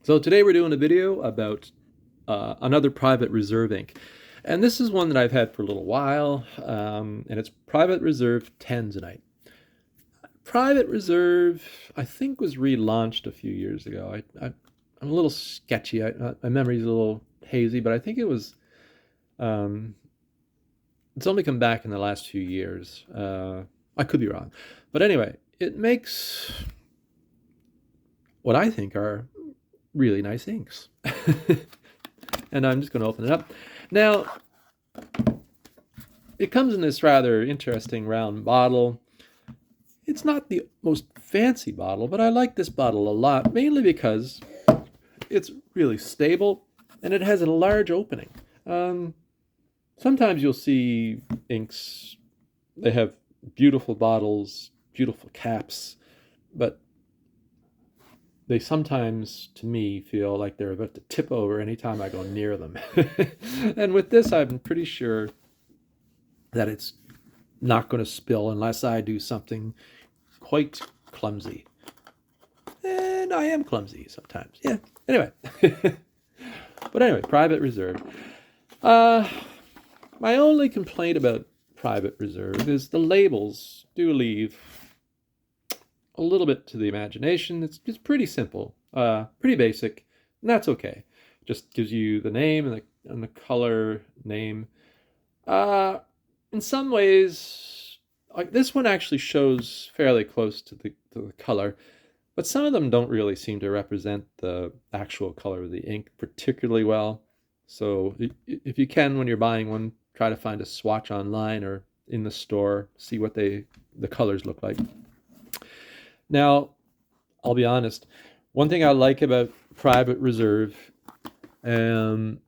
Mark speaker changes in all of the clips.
Speaker 1: So today we're doing a video about another private reserve ink. And this is one that I've had for a little while, and it's Private Reserve Tanzanite. Private Reserve, I think, was relaunched a few years ago. I'm a little sketchy. My memory's a little hazy, but I think um, it's only come back in the last few years. I could be wrong. But anyway, it makes what I think are really nice inks. And I'm just going to open it up. Now, it comes in this rather interesting round bottle. It's not the most fancy bottle, but I like this bottle a lot, mainly because it's really stable and it has a large opening. Um, Sometimes you'll see inks, they have beautiful bottles, beautiful caps, but they sometimes, to me, feel like they're about to tip over anytime I go near them. And with this, I'm pretty sure that it's not going to spill unless I do something quite clumsy. And I am clumsy sometimes. Yeah. Anyway. But anyway, Private Reserve. Uh, my only complaint about Private Reserve is the labels do leave a little bit to the imagination. It's pretty simple, pretty basic, and that's okay. Just gives you the name and the color name. Uh, in some ways, like this one actually shows fairly close to the color, but some of them don't really seem to represent the actual color of the ink particularly well. So if you can, when you're buying one, try to find a swatch online or in the store, see what the colors look like. Now, I'll be honest. One thing I like about Private Reserve um,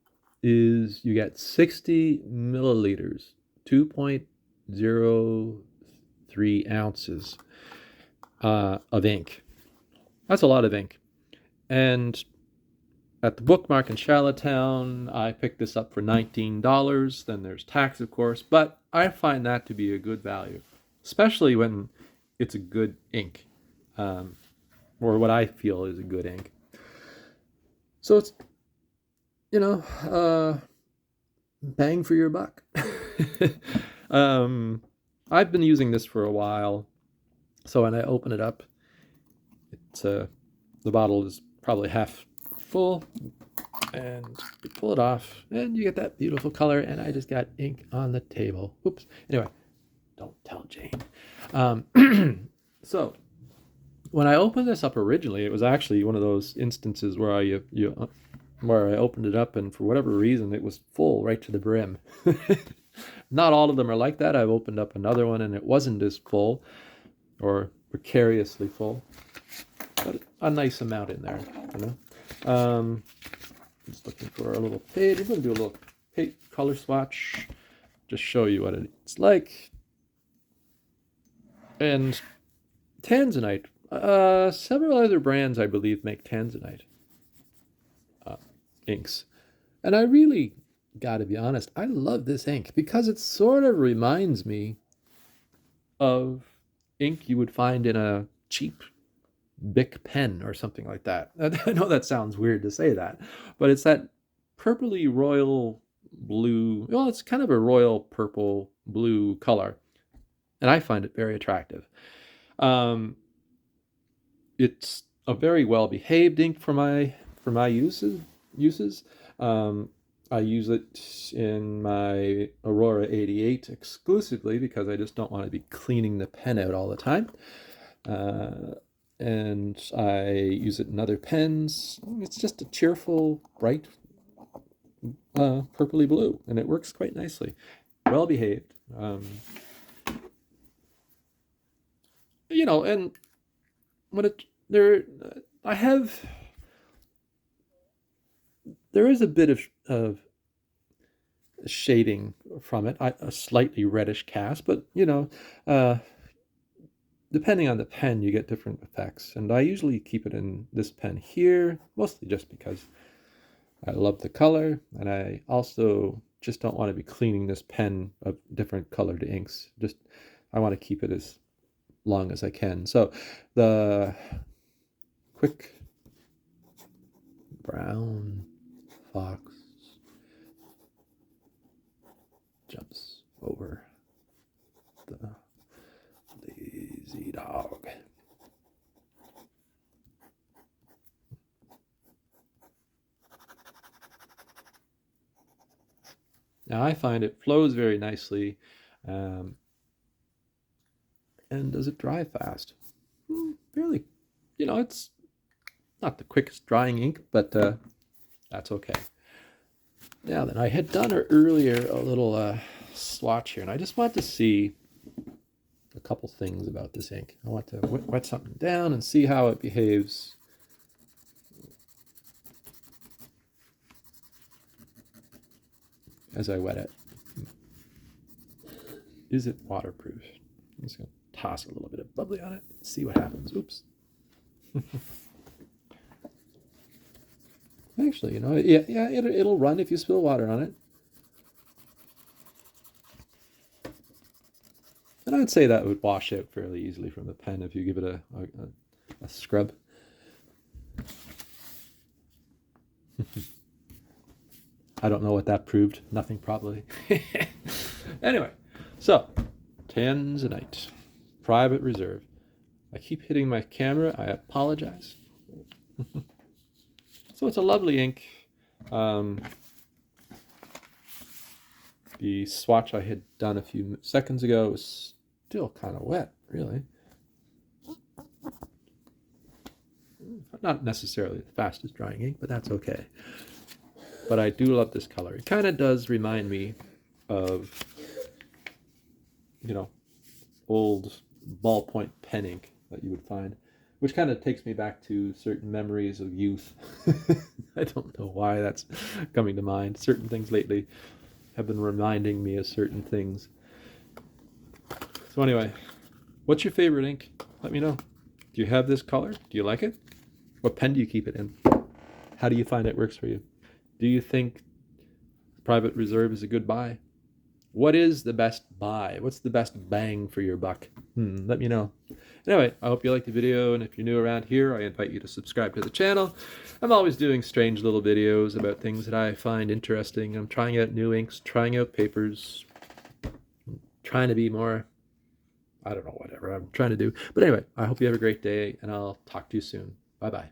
Speaker 1: is you get 60 milliliters, 2.03 ounces of ink. That's a lot of ink. And at the Bookmark in Charlottetown, I picked this up for $19. Then there's tax, of course, but I find that to be a good value, especially when it's a good ink, um, or what I feel is a good ink. So it's, you know, bang for your buck. um, I've been using this for a while, so when I open it up, it's the bottle is probably half full, and you pull it off, and you get that beautiful color. And I just got ink on the table. Oops. Anyway, don't tell Jane. So when I opened this up originally, it was actually one of those instances where where I opened it up, and for whatever reason, it was full right to the brim. Not all of them are like that. I've opened up another one, and it wasn't as full, or precariously full, but a nice amount in there, you know. Just looking for a little page. I'm going to do a little color swatch, just show you what it's like. And Tanzanite, several other brands, I believe, make Tanzanite inks. And I really got to be honest, I love this ink because it sort of reminds me of ink you would find in a cheap Bic pen or something like that. I know that sounds weird to say that, but it's that purpley royal blue. Well, it's kind of a royal purple blue color, and I find it very attractive. Um, it's a very well behaved ink for my uses. Um, I use it in my Aurora 88 exclusively because I just don't want to be cleaning the pen out all the time. Uh, and I use it in other pens. It's just a cheerful, bright, purpley blue, and it works quite nicely. Well behaved. And when it there, I have there is a bit of shading from it, a slightly reddish cast, but uh, depending on the pen, you get different effects. And I usually keep it in this pen here, mostly just because I love the color, and I also just don't want to be cleaning this pen of different colored inks. Just I want to keep it as long as I can. So the quick Brown fox jumps over the lazy dog. Now I find it flows very nicely, and does it dry fast? Fairly, it's not the quickest drying ink, but that's okay. Now then, I had done earlier a little swatch here, and I just want to see a couple things about this ink. I want to wet something down and see how it behaves. As I wet it. Is it waterproof? I'm just going to toss a little bit of bubbly on it, see what happens. Oops. Actually, yeah, it'll run if you spill water on it. And I'd say that would wash out fairly easily from the pen if you give it a scrub. I don't know what that proved. Nothing, probably. Anyway, so Tanzanite, private reserve. I keep hitting my camera. I apologize. So it's a lovely ink. The swatch I had done a few seconds ago was still kind of wet, really. Not necessarily the fastest drying ink, but that's okay. But I do love this color. It kind of does remind me of, old ballpoint pen ink that you would find, which kind of takes me back to certain memories of youth. I don't know why that's coming to mind. Certain things lately have been reminding me of certain things. So anyway, what's your favorite ink? Let me know. Do you have this color? Do you like it? What pen do you keep it in? How do you find it works for you? Do you think private reserve is a good buy? What is the best buy? What's the best bang for your buck? Let me know. Anyway, I hope you liked the video, and if you're new around here, I invite you to subscribe to the channel. I'm always doing strange little videos about things that I find interesting. I'm trying out new inks, trying out papers, trying to be more, I don't know, whatever I'm trying to do. But anyway, I hope you have a great day, and I'll talk to you soon. Bye-bye.